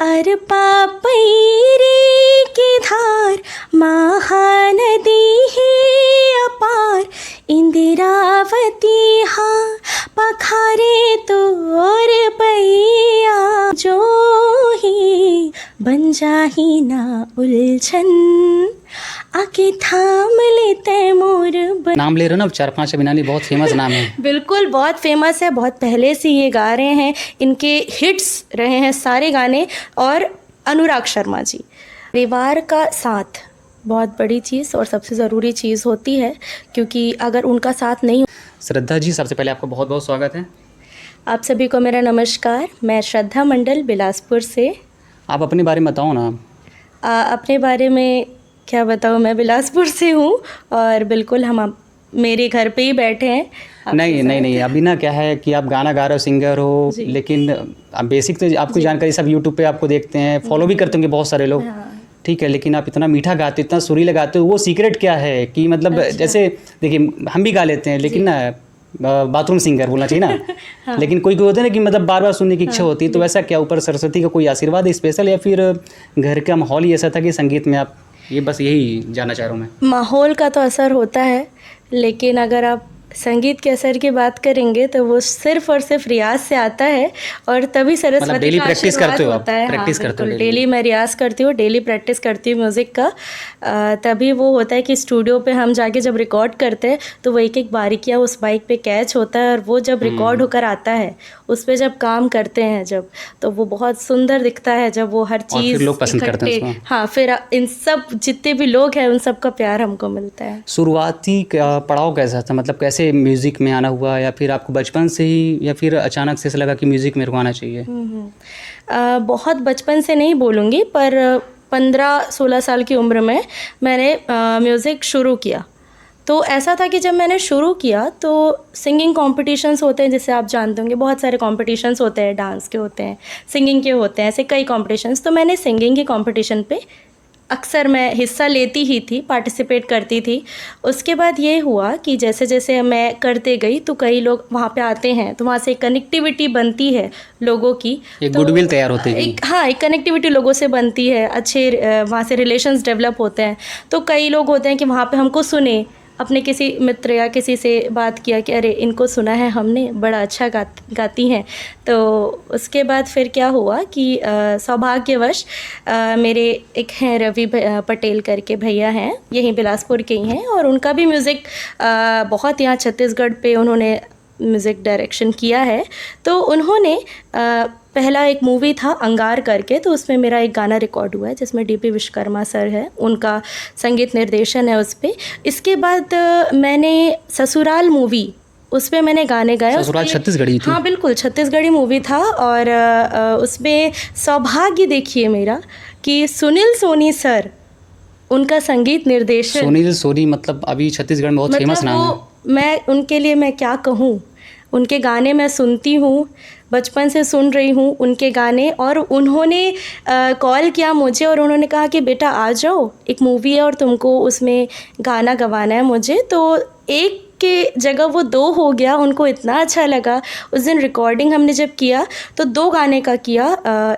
अरपा पैरी की धार महानदी ही अपार इंदिरावती हा पखारे तोर पैया जो ही बन जाही ना उलझन आके थाम लेते मोर नाम ले रहे हो ना, 4-5 अभिनानी बहुत फेमस नाम है। बिल्कुल, बहुत फेमस है, बहुत पहले से ये गा रहे हैं, इनके हिट्स रहे हैं सारे गाने। और अनुराग शर्मा जी, परिवार का साथ बहुत बड़ी चीज़ और सबसे ज़रूरी चीज़ होती है, क्योंकि अगर उनका साथ नहीं। श्रद्धा जी, सबसे पहले आपको बहुत बहुत स्वागत है। आप सभी को मेरा नमस्कार। मैं श्रद्धा मंडल बिलासपुर से। आप अपने बारे में बताओ ना। अपने बारे में क्या बताऊँ, मैं बिलासपुर से हूँ और बिल्कुल हम मेरे घर पे ही बैठे हैं। नहीं, अभी ना क्या है कि आप गाना गा रहे हो, सिंगर हो, लेकिन आप बेसिक तो आपको जानकारी सब यूट्यूब पे आपको देखते हैं, फॉलो भी करते होंगे बहुत सारे लोग। ठीक है, लेकिन आप इतना मीठा गाते हो, इतना सुरीला गाते हो, वो सीक्रेट क्या है कि मतलब जैसे देखिए हम भी गा लेते हैं, लेकिन ना बाथरूम सिंगर बोलना चाहिए ना। हाँ। लेकिन कोई होता है ना कि मतलब बार बार सुनने की इच्छा होती है, तो वैसा क्या ऊपर सरस्वती का कोई आशीर्वाद है स्पेशल, या फिर घर का माहौल ही ऐसा था कि संगीत में आप, ये बस यही जानना चाह रहा हूँ मैं। माहौल का तो असर होता है, लेकिन अगर आप संगीत के असर की बात करेंगे तो वो सिर्फ और सिर्फ रियाज से आता है, और तभी सरस्वती डेली का प्रैक्टिस आशीर्वाद करते हो होता है। प्रैक्टिस हाँ, करते हो डेली मैं रियाज करती हूँ, डेली प्रैक्टिस करती हूँ म्यूज़िक का। तभी वो होता है कि स्टूडियो पे हम जाके जब रिकॉर्ड करते हैं तो वो एक एक बारीकियाँ उस माइक पे कैच होता है, और वो जब रिकॉर्ड होकर आता है, उस पर जब काम करते हैं जब, तो वो बहुत सुंदर दिखता है जब वो हर चीज़ लोग पसंद करते हैं। हाँ, फिर इन सब जितने भी लोग हैं उन सब का प्यार हमको मिलता है। शुरुआती पड़ाव कैसा था, मतलब कैसे म्यूज़िक में आना हुआ, या फिर आपको बचपन से ही, या फिर अचानक से लगा कि म्यूज़िक मेरे को आना चाहिए? बहुत बचपन से नहीं बोलूँगी, पर 15-16 साल की उम्र में मैंने म्यूज़िक शुरू किया। तो ऐसा था कि जब मैंने शुरू किया तो सिंगिंग कॉम्पिटिशन्स होते हैं, जैसे आप जानते होंगे, बहुत सारे कॉम्पिटिशन्स होते हैं, डांस के होते हैं, सिंगिंग के होते हैं, ऐसे कई कॉम्पिटिशन्स। तो मैंने सिंगिंग के कॉम्पिटिशन पे अक्सर मैं हिस्सा लेती ही थी, पार्टिसिपेट करती थी। उसके बाद ये हुआ कि जैसे जैसे मैं करते गई तो कई लोग वहाँ पे आते हैं, तो वहाँ से कनेक्टिविटी बनती है लोगों की, एक गुडविल तैयार होती है। हाँ, एक कनेक्टिविटी लोगों से बनती है, अच्छे वहाँ से रिलेशंस डेवलप होते हैं। तो कई लोग होते हैं कि वहाँ पे हमको सुने, अपने किसी मित्र या किसी से बात किया कि अरे इनको सुना है हमने, बड़ा अच्छा गाती हैं। तो उसके बाद फिर क्या हुआ कि सौभाग्यवश मेरे एक हैं रवि पटेल करके भैया हैं, यहीं बिलासपुर के ही हैं, और उनका भी म्यूज़िक बहुत यहाँ छत्तीसगढ़ पे उन्होंने म्यूज़िक डायरेक्शन किया है। तो उन्होंने पहला एक मूवी था अंगार करके, तो उसमें मेरा एक गाना रिकॉर्ड हुआ है जिसमें डीपी विश्वकर्मा सर है, उनका संगीत निर्देशन है उस पर। इसके बाद मैंने ससुराल मूवी, उस पर मैंने गाने गाए। ससुराल छत्तीसगढ़ी थी? हाँ बिल्कुल, छत्तीसगढ़ी मूवी था। और उसमें सौभाग्य देखिए मेरा कि सुनील सोनी सर, उनका संगीत निर्देशन। सुनील सोनी मतलब अभी छत्तीसगढ़ में बहुत फेमस नाम है। मैं उनके लिए मैं क्या कहूँ, उनके गाने मैं सुनती हूँ, बचपन से सुन रही हूँ उनके गाने। और उन्होंने कॉल किया मुझे और उन्होंने कहा कि बेटा आ जाओ, एक मूवी है और तुमको उसमें गाना गवाना है मुझे। तो एक के जगह वो 2 हो गया, उनको इतना अच्छा लगा। उस दिन रिकॉर्डिंग हमने जब किया तो 2 गाने का किया,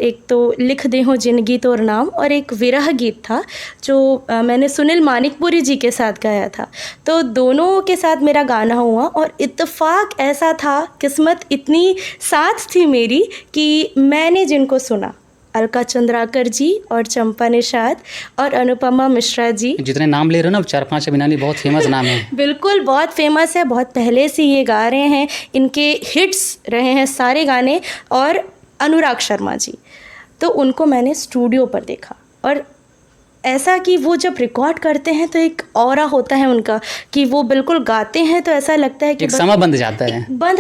एक तो लिख दे हो जिंदगी तोर नाम, और एक विरह गीत था जो मैंने सुनील मानिकपुरी जी के साथ गाया था। तो दोनों के साथ मेरा गाना हुआ, और इत्तेफाक ऐसा था, किस्मत इतनी साथ थी मेरी कि मैंने जिनको सुना, अलका चंद्राकर जी और चंपा निषाद और अनुपमा मिश्रा जी, जितने नाम ले रहे हो ना, 4-5 अभिनानी बहुत फेमस नाम है। बिल्कुल, बहुत फेमस है, बहुत पहले से ये गा रहे हैं, इनके हिट्स रहे हैं सारे गाने। और अनुराग शर्मा जी, तो उनको मैंने स्टूडियो पर देखा, और ऐसा कि वो जब रिकॉर्ड करते हैं तो एक ऑरा होता है उनका कि वो बिल्कुल गाते हैं तो ऐसा लगता है कि एक समय बंध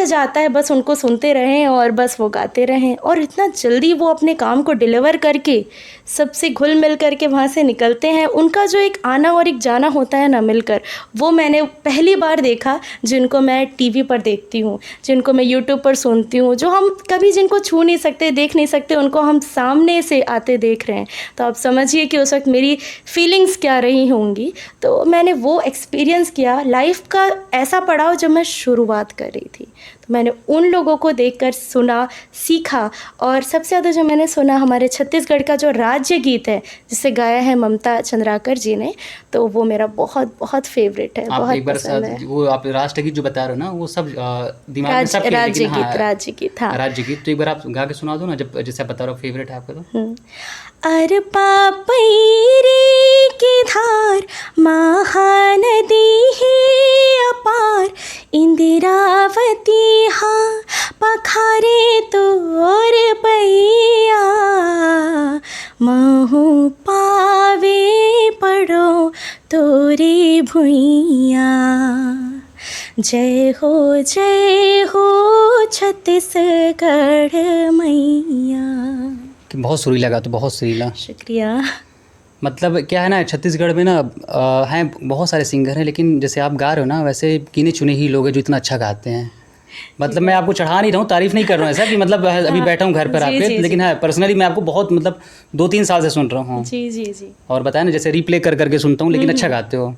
जाता है, बस उनको सुनते रहें और बस वो गाते रहें। और इतना जल्दी वो अपने काम को डिलीवर करके सबसे घुल मिल करके वहाँ से निकलते हैं। उनका जो एक आना और एक जाना होता है ना मिलकर, वो मैंने पहली बार देखा। जिनको मैं टीवी पर देखती हूँ, जिनको मैं यूट्यूब पर सुनती हूँ, जो हम कभी जिनको छू नहीं सकते, देख नहीं सकते, उनको हम सामने से आते देख रहे हैं, तो आप समझिए कि उस वक्त मेरी फीलिंग्स क्या रही होंगी। तो मैंने वो एक्सपीरियंस किया, लाइफ का ऐसा पड़ाव जब मैं शुरुआत कर रही थी, तो मैंने उन लोगों को देखकर सुना, सीखा। और सबसे ज़्यादा जो मैंने सुना हमारे छत्तीसगढ़ का जो राज्य गीत है जिसे गाया है ममता चंद्राकर जी ने, तो वो मेरा बहुत बहुत फेवरेट है, आप बहुत एक बार पसंद है। वो आप राष्ट्रगीत जो बता रहे हो ना, वो सब दिमाग में सब राज्य गीत, राज्य गीत, हाँ। राज्य गीत तो एक बार आप गा के सुना दो ना, जब जैसे आप बता रहे हो फेवरेट है आपका तो। अर पापैरी की धार महानदी ही अपार, इंदिरावती हाँ पखारे तोर पैया, महू पावे पड़ो तोरे भुइया। जय हो छत्तीसगढ़ मैया। बहुत सुरीला गा, तो बहुत सुरीला, शुक्रिया। मतलब क्या है ना, छत्तीसगढ़ में ना हैं बहुत सारे सिंगर हैं, लेकिन जैसे आप गा रहे हो ना, वैसे गिने चुने ही लोग हैं जो इतना अच्छा गाते हैं। मतलब मैं आपको चढ़ा नहीं रहा हूँ, तारीफ़ नहीं कर रहा हूँ ऐसा कि मतलब अभी बैठा हूँ घर पर आपके, लेकिन हाँ पर्सनली मैं आपको बहुत मतलब 2-3 साल से सुन रहा हूँ। जी। और बताया ना, जैसे रिप्ले कर करके सुनता हूँ, लेकिन अच्छा गाते हो।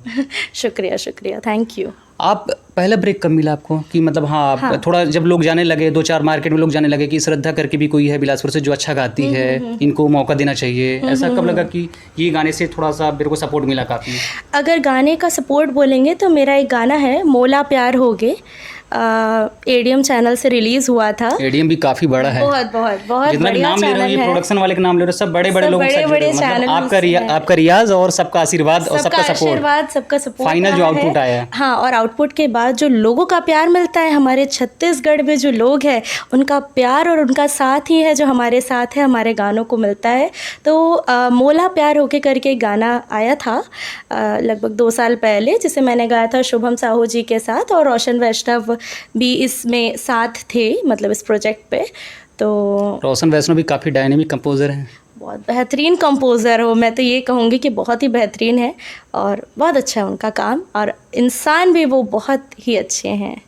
शुक्रिया, थैंक यू। आप पहला ब्रेक कब मिला आपको कि मतलब हाँ, थोड़ा जब लोग जाने लगे, 2-4 मार्केट में लोग जाने लगे कि श्रद्धा करके भी कोई है बिलासपुर से जो अच्छा गाती है, इनको मौका देना चाहिए, ऐसा कब लगा कि ये गाने से थोड़ा सा मेरे को सपोर्ट मिला काफ़ी? अगर गाने का सपोर्ट बोलेंगे तो मेरा एक गाना है मोला प्यार होगे, एडीएम चैनल से रिलीज़ हुआ था। एडीएम भी काफ़ी बड़ा है, बहुत जितना भी नाम ले रहे हो, ये प्रोडक्शन वाले के नाम ले रहे हो, सब बड़े बड़े लोग, मतलब आपका रियाज और सबका आशीर्वाद और सबका सपोर्ट, फाइनल जो आउटपुट आया है। हाँ, और आउटपुट के बाद जो लोगों का प्यार मिलता है, हमारे छत्तीसगढ़ में जो लोग हैं उनका प्यार और उनका साथ ही है जो हमारे साथ है, हमारे गानों को मिलता है। तो मोला प्यार होके करके एक गाना आया था लगभग 2 साल पहले, जिसे मैंने गाया था शुभम साहू जी के साथ, और रोशन वैष्णव भी इसमें साथ थे, मतलब इस प्रोजेक्ट पे। तो रोशन वैष्णव भी काफ़ी डायनेमिक कंपोज़र हैं, बहुत बेहतरीन कंपोज़र हो, मैं तो ये कहूँगी कि बहुत ही बेहतरीन है और बहुत अच्छा है उनका काम, और इंसान भी वो बहुत ही अच्छे हैं।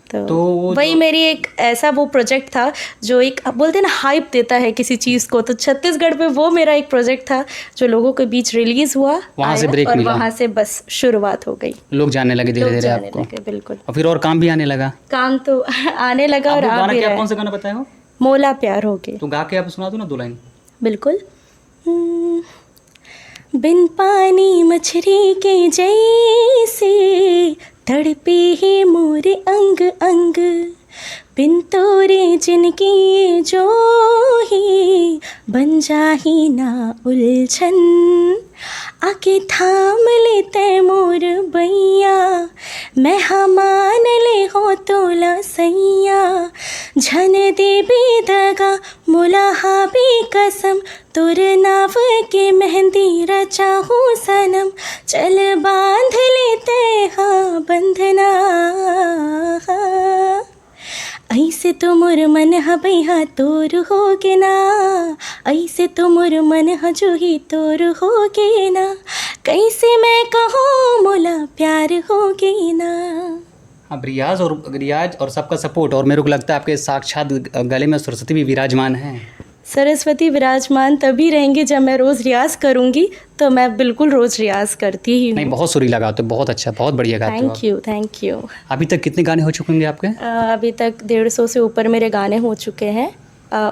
तो वही मेरी एक ऐसा वो प्रोजेक्ट था जो एक बोलते हैं ना हाइप देता है किसी चीज़ को, तो छत्तीसगढ़ पे वो मेरा एक प्रोजेक्ट था जो लोगों के बीच रिलीज़ हुआ, वहाँ से ब्रेक मिला, वहाँ से बस शुरुआत हो गई, लोग जानने लगे धीरे धीरे आपको। बिल्कुल, और फिर और काम भी आने लगा, काम तो आने लगा। और गाना क्या, कौन सा गाना बताए हो? मोला प्यार होगे, तो गा के आप सुना दो ना 2 लाइन। बिल्कुल। बिन पानी मछली के जैसे तड़पे ही मोरे अंग अंग, बिन तोरे जिनकी जो ही बन जाही ना उलझन, आके थाम लेते मोर बैया, मैं मान ले हो तोला सैया, झन दे बेदगा मोला हाबी कसम, तुर नाव के मेहंदी रचाहूँ सनम, चल बांध लेते हाँ बंधना, ऐसे तो मोर मन हबई हा तोर होगे ना, ऐसे तो मोर मन ह जो ही तोर होगे ना, कैसे मैं कहूँ मोला प्यार होगे ना। अब रियाज और सबका सपोर्ट, और मेरे को लगता है आपके साक्षात गले में सरस्वती भी विराजमान है। सरस्वती विराजमान तभी रहेंगी जब मैं रोज़ रियाज़ करूँगी, तो मैं बिल्कुल रोज़ रियाज़ करती ही हूँ। नहीं, बहुत सुरीला गाते हो, बहुत अच्छा, बहुत बढ़िया गाते हो। Thank you. अभी तक कितने गाने हो चुके होंगे आपके? अभी तक 150 से ऊपर मेरे गाने हो चुके हैं।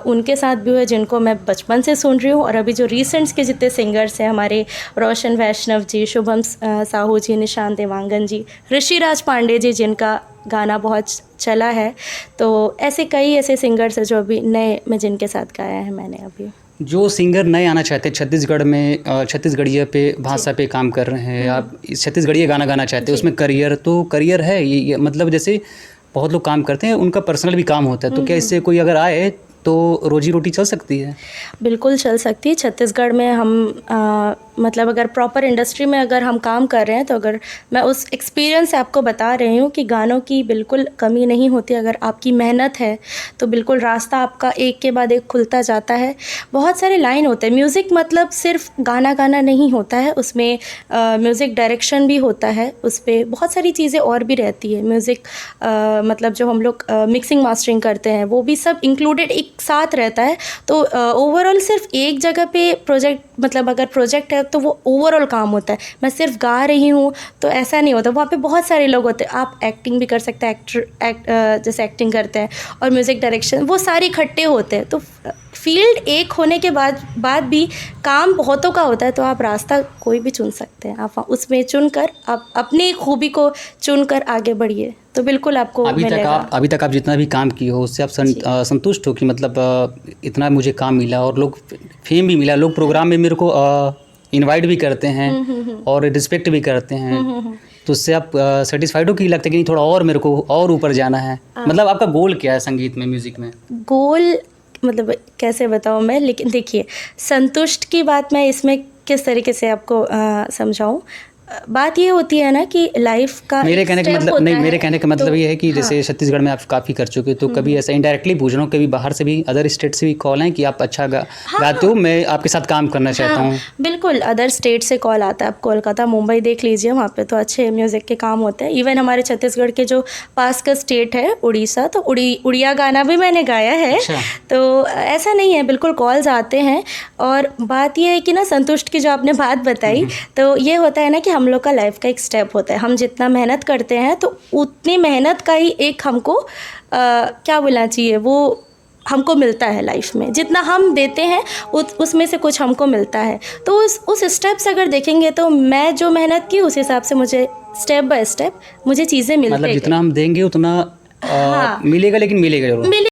उनके साथ भी हुए जिनको मैं बचपन से सुन रही हूँ, और अभी जो रिसेंट्स के जितने सिंगर्स हैं हमारे, रोशन वैष्णव जी, शुभम साहू जी, निशान देवांगन जी, ऋषिराज पांडे जी जिनका गाना बहुत चला है, तो ऐसे कई ऐसे सिंगर्स हैं जो अभी नए में जिनके साथ गाया है मैंने। अभी जो सिंगर नए आना चाहते हैं छत्तीसगढ़ में, छत्तीसगढ़िया पे भाषा पे काम कर रहे हैं, आप छत्तीसगढ़िया गाना गाना चाहते हैं, उसमें करियर है ये मतलब जैसे बहुत लोग काम करते हैं, उनका पर्सनल भी काम होता है, तो क्या इससे कोई अगर आए तो रोजी रोटी चल सकती है? बिल्कुल चल सकती है। छत्तीसगढ़ में हम मतलब अगर प्रॉपर इंडस्ट्री में अगर हम काम कर रहे हैं, तो अगर मैं उस एक्सपीरियंस से आपको बता रही हूँ कि गानों की बिल्कुल कमी नहीं होती। अगर आपकी मेहनत है तो बिल्कुल रास्ता आपका एक के बाद एक खुलता जाता है। बहुत सारे लाइन होते हैं। म्यूज़िक मतलब सिर्फ गाना गाना नहीं होता है, उसमें म्यूज़िक डायरेक्शन भी होता है, उस पर बहुत सारी चीज़ें और भी रहती है। म्यूज़िक मतलब जो हम लोग मिक्सिंग मास्टरिंग करते हैं वो भी सब इंक्लूडेड एक साथ रहता है। तो ओवरऑल सिर्फ एक जगह पे प्रोजेक्ट मतलब अगर प्रोजेक्ट है साथ तो वो ओवरऑल काम होता है। मैं सिर्फ गा रही हूँ तो ऐसा नहीं होता, वहाँ पे बहुत सारे लोग होते हैं। आप एक्टिंग भी कर सकते हैं, जैसे एक्टिंग करते हैं और म्यूज़िक डायरेक्शन, वो सारे इकट्ठे होते हैं। तो फील्ड एक होने के बाद भी काम बहुतों का होता है, तो आप रास्ता कोई भी चुन सकते हैं। आप उसमें चुनकर आप अपनी खूबी को चुनकर आगे बढ़िए, तो बिल्कुल आपको मिलेगा। अभी तक आप जितना भी काम किए हो उससे आप संतुष्ट हो कि मतलब इतना मुझे काम मिला और लोग फेम भी मिला, लोग प्रोग्राम में मेरे को इनवाइट भी करते हैं और रिस्पेक्ट भी करते हैं, तो उससे आप सेटिस्फाइड हो कि लगता है कि नहीं थोड़ा और मेरे को और ऊपर जाना है? मतलब आपका गोल क्या है संगीत में, म्यूज़िक में? गोल मतलब कैसे बताऊँ मैं, लेकिन देखिए संतुष्ट की बात मैं इसमें किस तरीके से आपको समझाऊँ। बात ये होती है ना कि लाइफ का मेरे कहने का मतलब ये है कि जैसे छत्तीसगढ़ में आप काफ़ी कर चुके हो, तो कभी ऐसा इनडायरेक्टली पूछ रहा हूँ, कभी बाहर से भी अदर स्टेट से भी कॉल हैं कि आप अच्छा गाते हो, मैं आपके साथ काम करना चाहता हूँ? बिल्कुल, अदर स्टेट से कॉल आता है। आप कोलकाता, मुंबई देख लीजिए, वहाँ पे तो अच्छे म्यूज़िक के काम होते हैं। इवन हमारे छत्तीसगढ़ के जो पास का स्टेट है उड़ीसा, तो उड़िया गाना भी मैंने गाया है। तो ऐसा नहीं है, बिल्कुल कॉल्स आते हैं। और बात ये है कि ना संतुष्ट की जो आपने बात बताई, तो ये होता है ना कि हम लोग का लाइफ का एक स्टेप होता है। हम जितना मेहनत करते हैं तो उतनी मेहनत का ही एक हमको क्या बोलना चाहिए, वो हमको मिलता है लाइफ में। जितना हम देते हैं उसमें से कुछ हमको मिलता है। तो उस स्टेप से अगर देखेंगे तो मैं जो मेहनत की उस हिसाब से मुझे स्टेप बाय स्टेप मुझे चीज़ें मिलती हैं। मतलब जितना हम देंगे उतना मिलेगा, लेकिन मिलेगा जरूर।